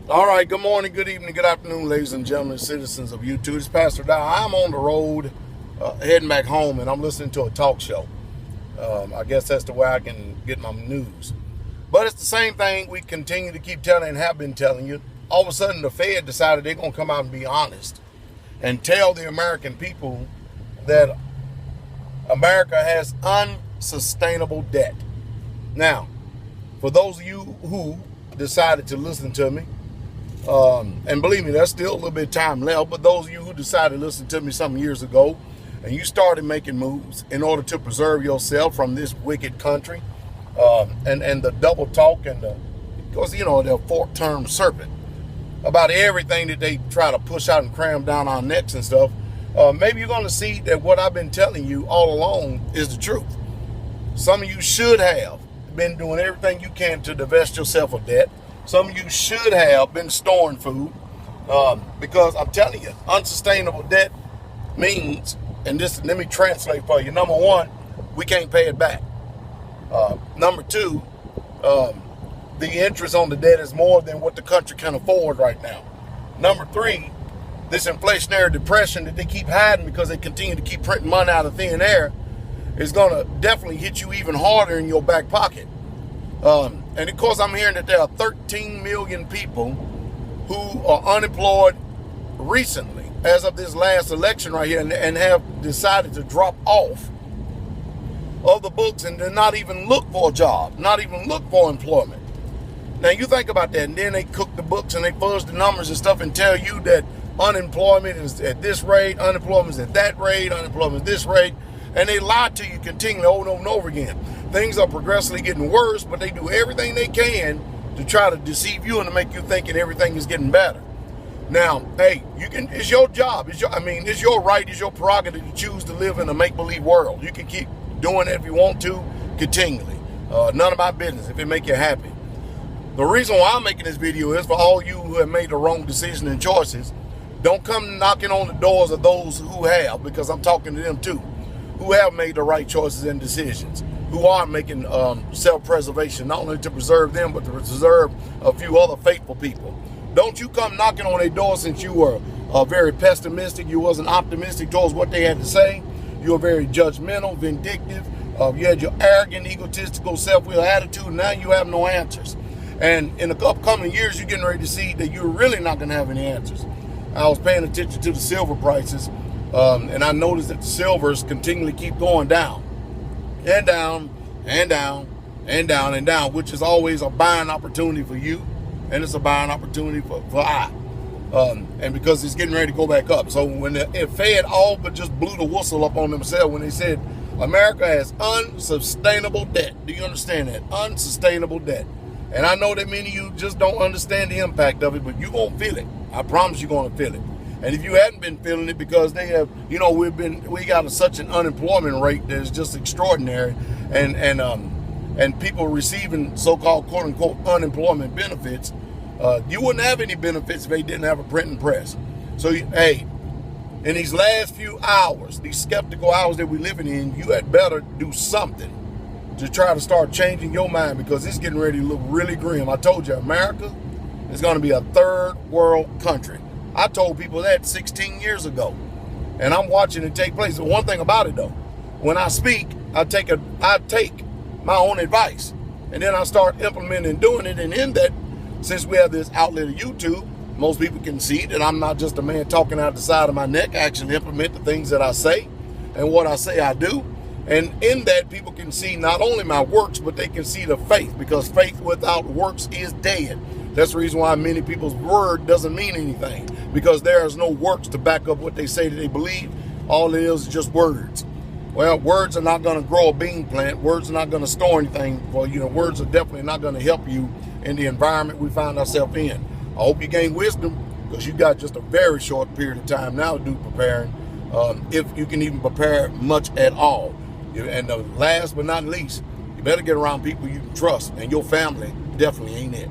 All right, good morning, good evening, good afternoon, ladies and gentlemen, citizens of YouTube. It's Pastor Dow. I'm on the road heading back home, and I'm listening to a talk show. I guess that's the way I can get my news. But it's the same thing we continue to keep telling and have been telling you. All of a sudden, the Fed decided they're going to come out and be honest and tell the American people that America has unsustainable debt. Now, for those of you who decided to listen to me, and believe me, there's still a little bit of time left, but those of you who decided to listen to me some years ago and you started making moves in order to preserve yourself from this wicked country, and the double talk and because they're fork-term serpent about everything that they try to push out and cram down our necks and stuff, maybe you're going to see that what I've been telling you all along is the truth. Some of you should have been doing everything you can to divest yourself of debt. Some of you should have been storing food, because I'm telling you, unsustainable debt means, and this, let me translate for you. Number one, we can't pay it back. Number two, the interest on the debt is more than what the country can afford right now. Number three, this inflationary depression that they keep hiding because they continue to keep printing money out of thin air is going to definitely hit you even harder in your back pocket. And of course, I'm hearing that there are 13 million people who are unemployed recently, as of this last election right here, and have decided to drop off of the books and to not even look for a job, not even look for employment. Now, you think about that, and then they cook the books and they fudge the numbers and stuff and tell you that unemployment is at this rate, unemployment is at that rate, unemployment is this rate, and they lie to you continually over and over again. Things are progressively getting worse, but they do everything they can to try to deceive you and to make you think that everything is getting better. Now, hey, it's your job. It's your right, it's your prerogative to choose to live in a make-believe world. You can keep doing it if you want to, continually. None of my business if it make you happy. The reason why I'm making this video is for all you who have made the wrong decision and choices. Don't come knocking on the doors of those who have, because I'm talking to them too, who have made the right choices and decisions, who are making self-preservation, not only to preserve them, but to preserve a few other faithful people. Don't you come knocking on their door since you were very pessimistic, you wasn't optimistic towards what they had to say, you were very judgmental, vindictive, you had your arrogant, egotistical, self-will attitude, now you have no answers. And in the upcoming years, you're getting ready to see that you're really not going to have any answers. I was paying attention to the silver prices, and I noticed that the silvers continually keep going down. And down, and down, and down, and down, which is always a buying opportunity for you, and it's a buying opportunity for I. And because it's getting ready to go back up. So when the Fed all but just blew the whistle up on themselves when they said America has unsustainable debt. Do you understand that? Unsustainable debt. And I know that many of you just don't understand the impact of it, but you're going to feel it. I promise you're going to feel it. And if you hadn't been feeling it, because they have, we got such an unemployment rate that is just extraordinary, and people receiving so-called quote unquote unemployment benefits, you wouldn't have any benefits if they didn't have a printing press. So, hey, in these last few hours, these skeptical hours that we're living in, you had better do something to try to start changing your mind, because it's getting ready to look really grim. I told you, America is going to be a third world country. I told people that 16 years ago, and I'm watching it take place. The one thing about it, though, when I speak, I take my own advice, and then I start implementing and doing it. And in that, since we have this outlet of YouTube, most people can see that I'm not just a man talking out the side of my neck. I actually implement the things that I say, and what I say I do. And in that, people can see not only my works, but they can see the faith, because faith without works is dead. That's the reason why many people's word doesn't mean anything, because there is no works to back up what they say that they believe. All it is just words. Well, words are not going to grow a bean plant. Words are not going to store anything. Well, words are definitely not going to help you in the environment we find ourselves in. I hope you gain wisdom, because you got just a very short period of time now to do preparing, if you can even prepare much at all. And last but not least, you better get around people you can trust, and your family definitely ain't it.